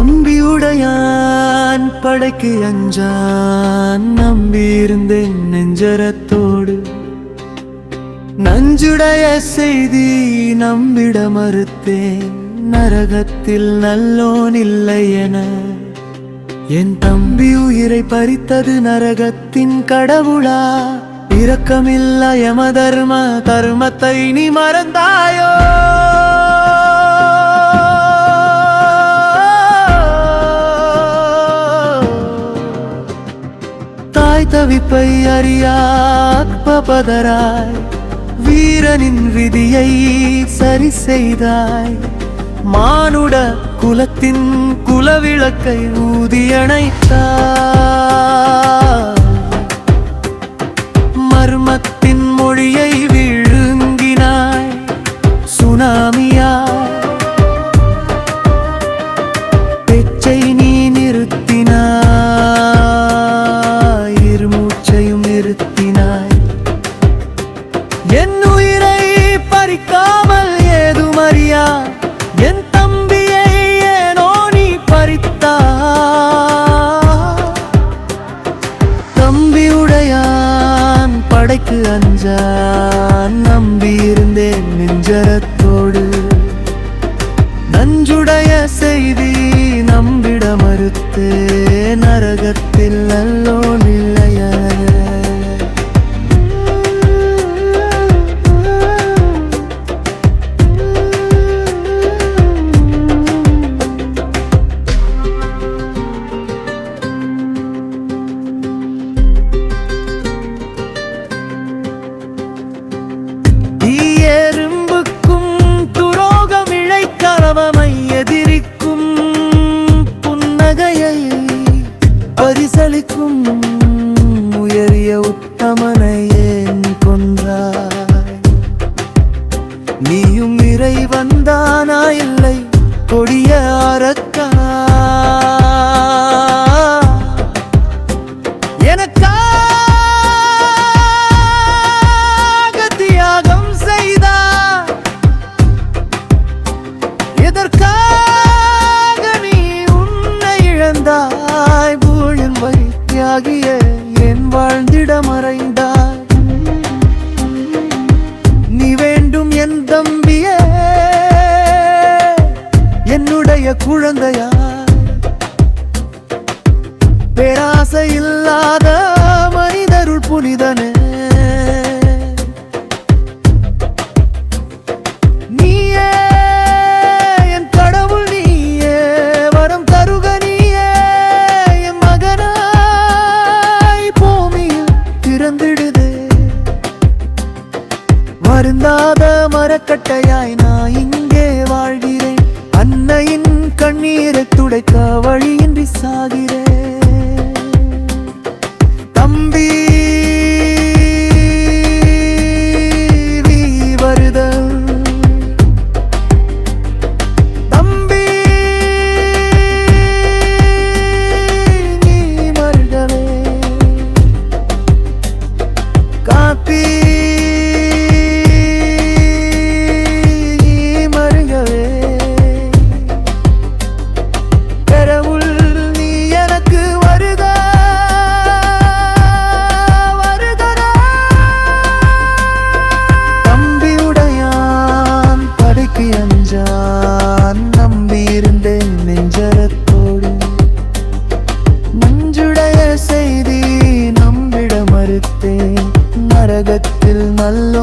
தம்பியுடையான் படைக்கு அஞ்சான், நம்பியிருந்தேன் நெஞ்சரத்தோடு. நஞ்சுடைய செய்தி நம்பிட மறுத்தேன், நரகத்தில் நல்லோன் இல்லை என. என் தம்பி உயிரை பறித்தது நரகத்தின் கடவுளா? இரக்கமில்ல யம தர்மத்தை நீ மறந்தாயோ? தாய் தவிப்பை அறியாப்பதராய் வீரனின் விதியை சரி செய்தாய். மானுட குலத்தின் குலவிளக்கை ஊதியணைத்தாய். மர்மத்தின் மொழியை விழுங்கினாய். சுனாமியாய் பேச்சை நீ நிறுத்தினாய், இருமூச்சையும் நிறுத்தினாய். என் உயிரை பறிக்காமல் ஏதுமறியா என் தம்பியை ஏனோ நீ பறித்தாய். தம்பியுடையான் படைக்கு அஞ்சான், நம்பியிருந்தேன் நெஞ்சரத்தோடு. நஞ்சுடைய செய்தி நம்பிட மறுத்தே, நரகத்தில் நல்லோன் இல்லைய. பரிசளிக்கும் உயரிய உத்தமனை ஏன் கொன்றாய்? நீயும் இறை வந்தானா இல்லை கொடிய அரக்கா? எனக்காக தியாகம் செய்தாய். எதற்காக நீ உன்னை இழந்தாய்? தியாகிய என் வாழ்ந்திட மறைந்தாய். நீ வேண்டும் என் தம்பியே, என்னுடைய குழந்தையா? பேராசை இல்லாத மனிதருள் புனிதனே, நீயே என் கடவுள், நீயே வரம் தருக, நீயே என் மகனாய் பூமியில் திறந்திடுதே. வருந்தாத மரக்கட்டையாய் நான் இங்கே வாழ்கிறேன், அன்னையின் கண்ணீரை துடைக்க வழியின்றி சாகிறேன். தம்பி நீ வருதல், தம்பி நீ மருகவே, காப்பி நம்பியிருந்தேன் நெஞ்சரத்தோடு. நஞ்சுடைய செய்தி நம்பிட மறுத்தேன், நரகத்தில் நல்ல